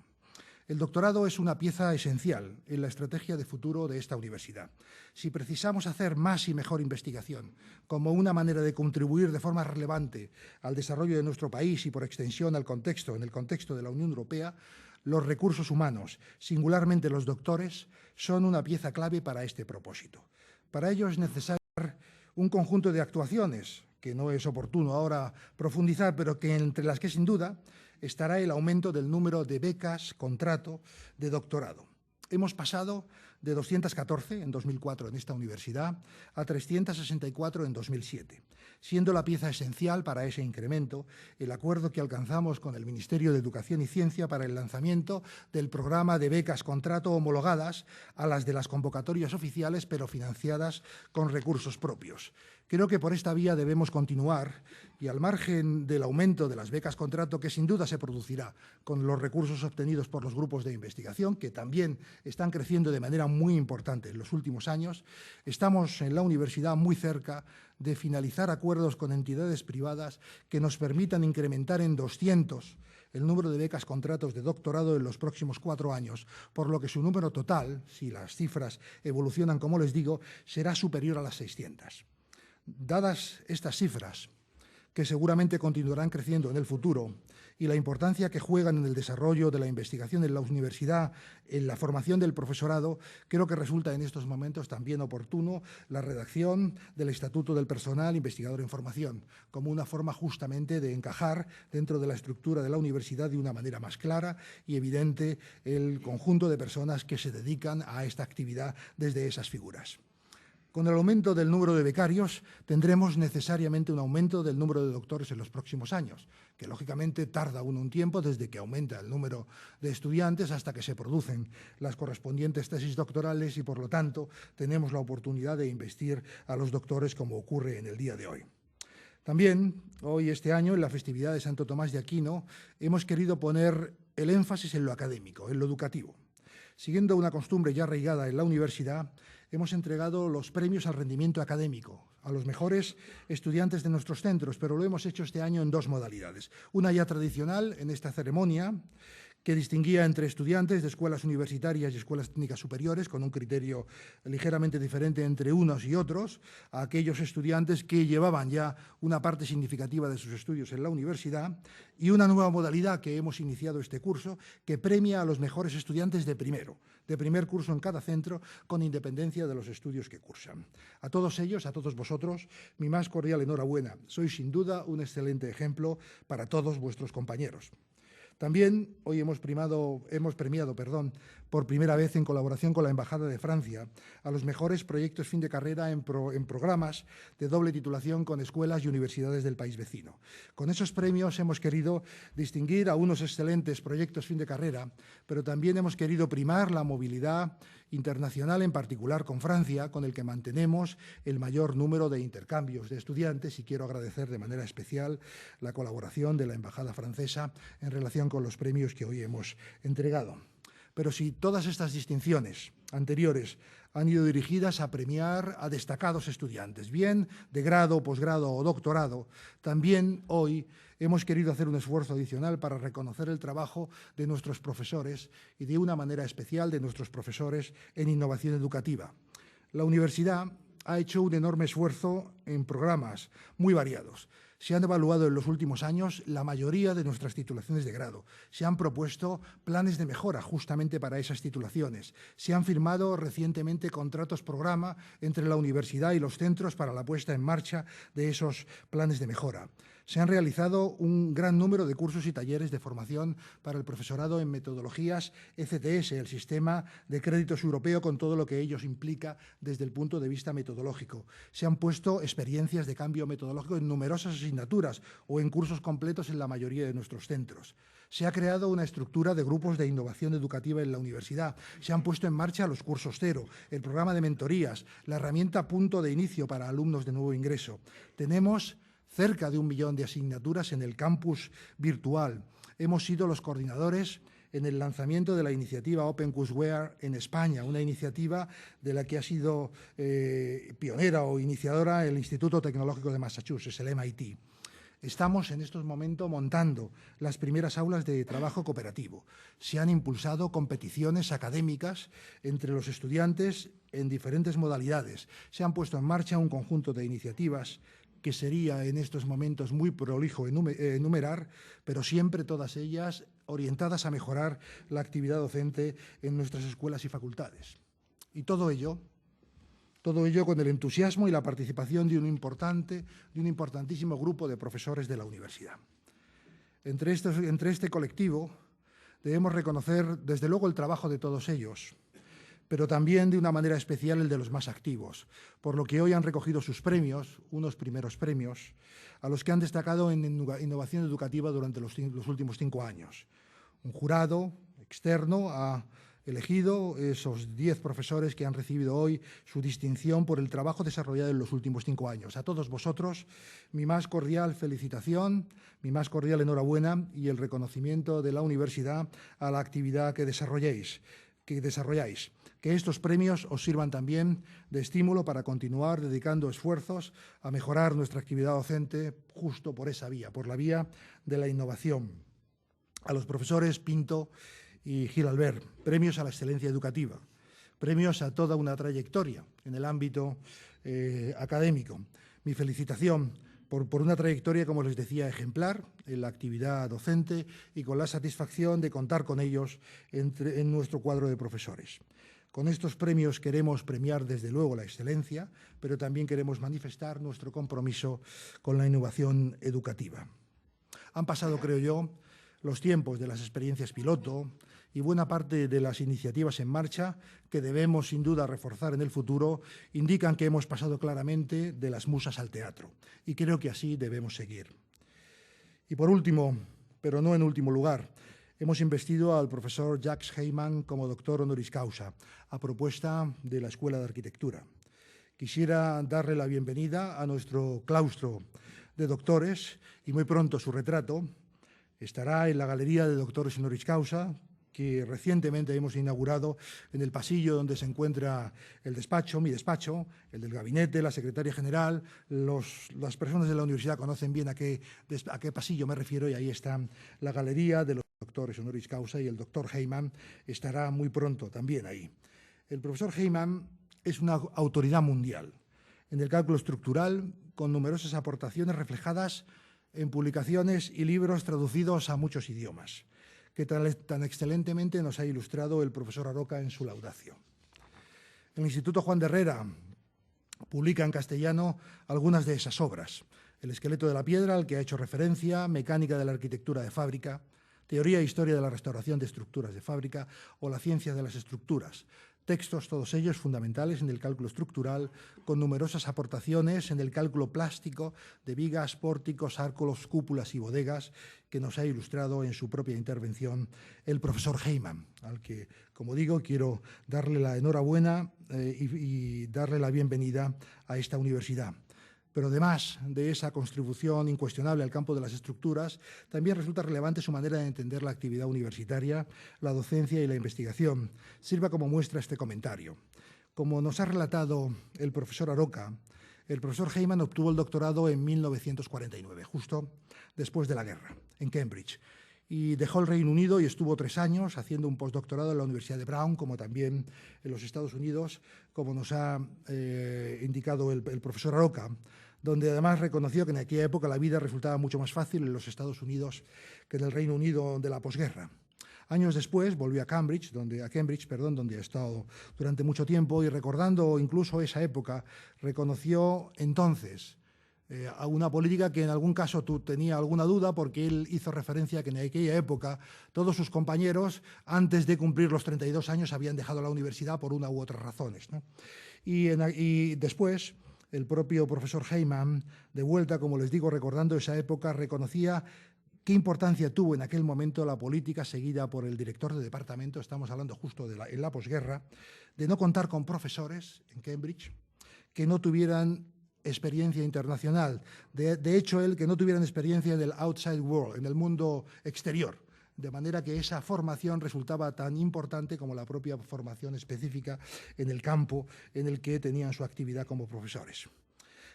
El doctorado es una pieza esencial en la estrategia de futuro de esta universidad. Si precisamos hacer más y mejor investigación como una manera de contribuir de forma relevante al desarrollo de nuestro país y, por extensión, en el contexto de la Unión Europea, los recursos humanos, singularmente los doctores, son una pieza clave para este propósito. Para ello es necesario un conjunto de actuaciones que no es oportuno ahora profundizar, pero que entre las que sin duda estará el aumento del número de becas, contrato, de doctorado. Hemos pasado de 214 en 2004 en esta universidad a 364 en 2007, siendo la pieza esencial para ese incremento el acuerdo que alcanzamos con el Ministerio de Educación y Ciencia para el lanzamiento del programa de becas contrato homologadas a las de las convocatorias oficiales, pero financiadas con recursos propios. Creo que por esta vía debemos continuar y, al margen del aumento de las becas contrato, que sin duda se producirá con los recursos obtenidos por los grupos de investigación, que también están creciendo de manera muy importante en los últimos años, estamos en la universidad muy cerca de finalizar acuerdos con entidades privadas que nos permitan incrementar en 200 el número de becas contratos de doctorado en los próximos 4 años, por lo que su número total, si las cifras evolucionan como les digo, será superior a las 600. Dadas estas cifras, que seguramente continuarán creciendo en el futuro, y la importancia que juegan en el desarrollo de la investigación en la universidad, en la formación del profesorado, creo que resulta en estos momentos también oportuno la redacción del Estatuto del Personal Investigador en Formación, como una forma justamente de encajar dentro de la estructura de la universidad de una manera más clara y evidente el conjunto de personas que se dedican a esta actividad desde esas figuras. Con el aumento del número de becarios tendremos necesariamente un aumento del número de doctores en los próximos años, que lógicamente tarda un tiempo desde que aumenta el número de estudiantes hasta que se producen las correspondientes tesis doctorales y, por lo tanto, tenemos la oportunidad de investir a los doctores como ocurre en el día de hoy. También, hoy, este año, en la festividad de Santo Tomás de Aquino, hemos querido poner el énfasis en lo académico, en lo educativo. Siguiendo una costumbre ya arraigada en la universidad, hemos entregado los premios al rendimiento académico a los mejores estudiantes de nuestros centros, pero lo hemos hecho este año en 2 modalidades. Una ya tradicional en esta ceremonia, que distinguía entre estudiantes de escuelas universitarias y escuelas técnicas superiores, con un criterio ligeramente diferente entre unos y otros, a aquellos estudiantes que llevaban ya una parte significativa de sus estudios en la universidad, y una nueva modalidad que hemos iniciado este curso, que premia a los mejores estudiantes de primer curso en cada centro, con independencia de los estudios que cursan. A todos ellos, a todos vosotros, mi más cordial enhorabuena. Sois sin duda un excelente ejemplo para todos vuestros compañeros. También hoy hemos premiado por primera vez en colaboración con la Embajada de Francia a los mejores proyectos fin de carrera en programas de doble titulación con escuelas y universidades del país vecino. Con esos premios hemos querido distinguir a unos excelentes proyectos fin de carrera, pero también hemos querido primar la movilidad internacional, en particular con Francia, con el que mantenemos el mayor número de intercambios de estudiantes, y quiero agradecer de manera especial la colaboración de la Embajada francesa en relación con los premios que hoy hemos entregado. Pero si todas estas distinciones anteriores han ido dirigidas a premiar a destacados estudiantes, bien de grado, posgrado o doctorado, también hoy hemos querido hacer un esfuerzo adicional para reconocer el trabajo de nuestros profesores y, de una manera especial, de nuestros profesores en innovación educativa. La universidad ha hecho un enorme esfuerzo en programas muy variados. Se han evaluado en los últimos años la mayoría de nuestras titulaciones de grado. Se han propuesto planes de mejora justamente para esas titulaciones. Se han firmado recientemente contratos programa entre la universidad y los centros para la puesta en marcha de esos planes de mejora. Se han realizado un gran número de cursos y talleres de formación para el profesorado en metodologías ECTS, el sistema de créditos europeo, con todo lo que ello implica desde el punto de vista metodológico. Se han puesto experiencias de cambio metodológico en numerosas asignaturas o en cursos completos en la mayoría de nuestros centros. Se ha creado una estructura de grupos de innovación educativa en la universidad. Se han puesto en marcha los cursos cero, el programa de mentorías, la herramienta punto de inicio para alumnos de nuevo ingreso. Tenemos cerca de 1 millón de asignaturas en el campus virtual. Hemos sido los coordinadores en el lanzamiento de la iniciativa Open Courseware en España, una iniciativa de la que ha sido pionera o iniciadora el Instituto Tecnológico de Massachusetts, el MIT. Estamos en estos momentos montando las primeras aulas de trabajo cooperativo. Se han impulsado competiciones académicas entre los estudiantes en diferentes modalidades. Se han puesto en marcha un conjunto de iniciativas que sería en estos momentos muy prolijo enumerar, pero siempre todas ellas orientadas a mejorar la actividad docente en nuestras escuelas y facultades. Y todo ello con el entusiasmo y la participación de un importantísimo grupo de profesores de la universidad. Entre este colectivo debemos reconocer, desde luego, el trabajo de todos ellos, pero también de una manera especial el de los más activos, por lo que hoy han recogido sus premios, unos primeros premios, a los que han destacado en innovación educativa durante los últimos 5 años. Un jurado externo ha elegido esos 10 profesores que han recibido hoy su distinción por el trabajo desarrollado en los últimos 5 años. A todos vosotros, mi más cordial felicitación, mi más cordial enhorabuena y el reconocimiento de la universidad a la actividad que desarrolláis. Que estos premios os sirvan también de estímulo para continuar dedicando esfuerzos a mejorar nuestra actividad docente justo por esa vía, por la vía de la innovación. A los profesores Pinto y Gil Albert, premios a la excelencia educativa, premios a toda una trayectoria en el ámbito académico. Mi felicitación por una trayectoria, como les decía, ejemplar en la actividad docente y con la satisfacción de contar con ellos en nuestro cuadro de profesores. Con estos premios queremos premiar, desde luego, la excelencia, pero también queremos manifestar nuestro compromiso con la innovación educativa. Han pasado, creo yo, los tiempos de las experiencias piloto y buena parte de las iniciativas en marcha, que debemos sin duda reforzar en el futuro, indican que hemos pasado claramente de las musas al teatro, y creo que así debemos seguir. Y por último, pero no en último lugar, hemos investido al profesor Jacques Heyman como doctor honoris causa, a propuesta de la Escuela de Arquitectura. Quisiera darle la bienvenida a nuestro claustro de doctores y muy pronto su retrato estará en la Galería de Doctores Honoris Causa, que recientemente hemos inaugurado en el pasillo donde se encuentra el despacho, mi despacho, el del gabinete, la secretaria general. Las personas de la universidad conocen bien a qué pasillo me refiero, y ahí está la Galería de los Doctores Honoris Causa, y el doctor Heyman estará muy pronto también ahí. El profesor Heyman es una autoridad mundial en el cálculo estructural, con numerosas aportaciones reflejadas en publicaciones y libros traducidos a muchos idiomas, que tan excelentemente nos ha ilustrado el profesor Aroca en su laudatio. El Instituto Juan de Herrera publica en castellano algunas de esas obras: El esqueleto de la piedra, al que ha hecho referencia, Mecánica de la arquitectura de fábrica, Teoría e historia de la restauración de estructuras de fábrica o La ciencia de las estructuras. Textos, todos ellos fundamentales en el cálculo estructural, con numerosas aportaciones en el cálculo plástico de vigas, pórticos, árcolos, cúpulas y bodegas, que nos ha ilustrado en su propia intervención el profesor Heyman, al que, como digo, quiero darle la enhorabuena y darle la bienvenida a esta universidad. Pero además de esa contribución incuestionable al campo de las estructuras, también resulta relevante su manera de entender la actividad universitaria, la docencia y la investigación. Sirva como muestra este comentario. Como nos ha relatado el profesor Aroca, el profesor Heyman obtuvo el doctorado en 1949, justo después de la guerra, en Cambridge, y dejó el Reino Unido y estuvo 3 años haciendo un postdoctorado en la Universidad de Brown, como también en los Estados Unidos, como nos ha indicado el profesor Aroca, donde además reconoció que en aquella época la vida resultaba mucho más fácil en los Estados Unidos que en el Reino Unido de la posguerra. Años después volvió a Cambridge, donde ha estado durante mucho tiempo, y recordando incluso esa época, reconoció entonces a una política que en algún caso tenía alguna duda, porque él hizo referencia a que en aquella época todos sus compañeros, antes de cumplir los 32 años, habían dejado la universidad por una u otras razones, ¿no? Y después, el propio profesor Heyman, de vuelta, como les digo, recordando esa época, reconocía qué importancia tuvo en aquel momento la política seguida por el director de departamento, estamos hablando justo en la posguerra, de no contar con profesores en Cambridge que no tuvieran experiencia internacional. De hecho, que no tuvieran experiencia en el outside world, en el mundo exterior, de manera que esa formación resultaba tan importante como la propia formación específica en el campo en el que tenían su actividad como profesores.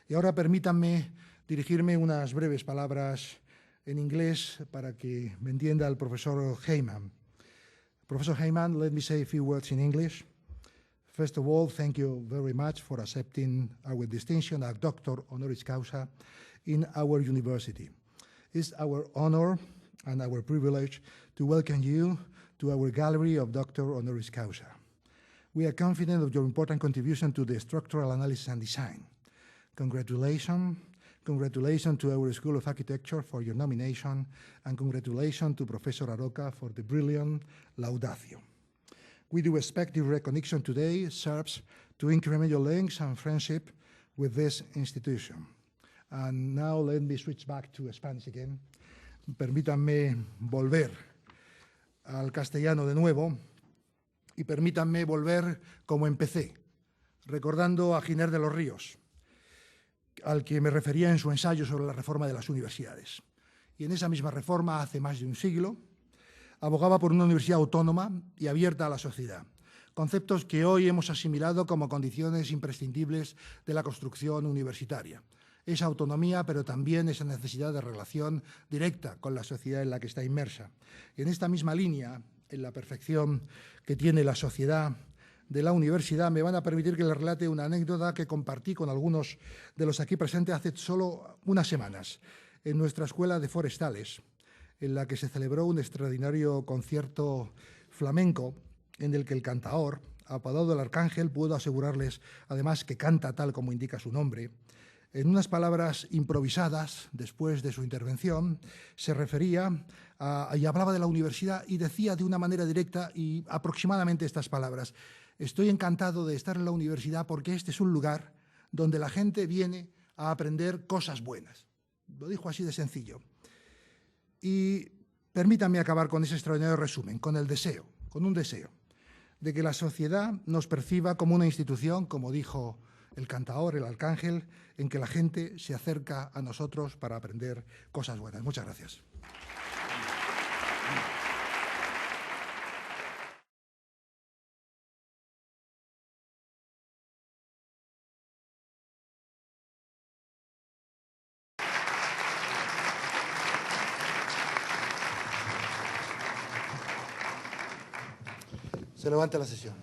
Y ahora permítanme dirigirme unas breves palabras en inglés para que me entienda el profesor Heyman. Professor Heyman, let me say a few words in English. First of all, thank you very much for accepting our distinction as Doctor Honoris Causa in our university. It's our honor and our privilege to welcome you to our gallery of Doctor Honoris Causa. We are confident of your important contribution to the structural analysis and design. Congratulations to our School of Architecture for your nomination, and congratulations to Professor Aroca for the brilliant laudatio. We do expect your recognition today serves to increment your links and friendship with this institution. And now let me switch back to Spanish again. Permítanme volver al castellano de nuevo y permítanme volver como empecé, recordando a Giner de los Ríos, al que me refería en su ensayo sobre la reforma de las universidades. Y en esa misma reforma, hace más de un siglo, abogaba por una universidad autónoma y abierta a la sociedad, conceptos que hoy hemos asimilado como condiciones imprescindibles de la construcción universitaria. Esa autonomía, pero también esa necesidad de relación directa con la sociedad en la que está inmersa. Y en esta misma línea, en la perfección que tiene la sociedad de la universidad, me van a permitir que les relate una anécdota que compartí con algunos de los aquí presentes hace solo unas semanas en nuestra escuela de forestales, en la que se celebró un extraordinario concierto flamenco en el que el cantaor, apodado el Arcángel, pudo asegurarles además que canta tal como indica su nombre. En unas palabras improvisadas, después de su intervención, se refería y hablaba de la universidad y decía de una manera directa y aproximadamente estas palabras: estoy encantado de estar en la universidad porque este es un lugar donde la gente viene a aprender cosas buenas. Lo dijo así de sencillo. Y permítanme acabar con ese extraordinario resumen, con un deseo, de que la sociedad nos perciba como una institución, como dijo el cantaor, el Arcángel, en que la gente se acerca a nosotros para aprender cosas buenas. Muchas gracias. Se levanta la sesión.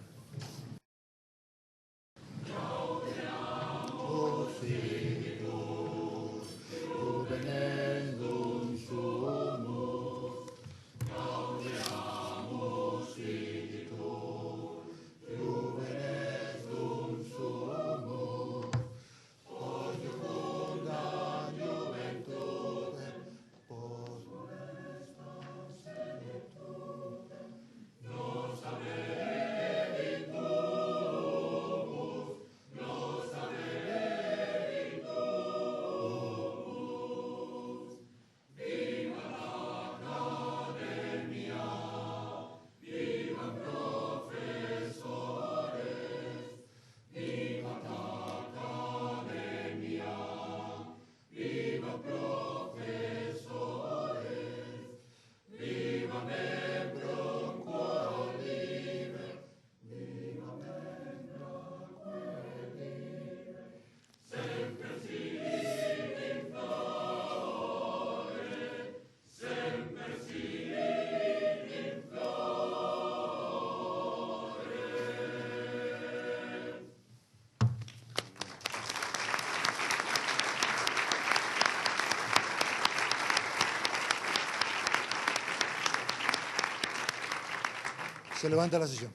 Se levanta la sesión.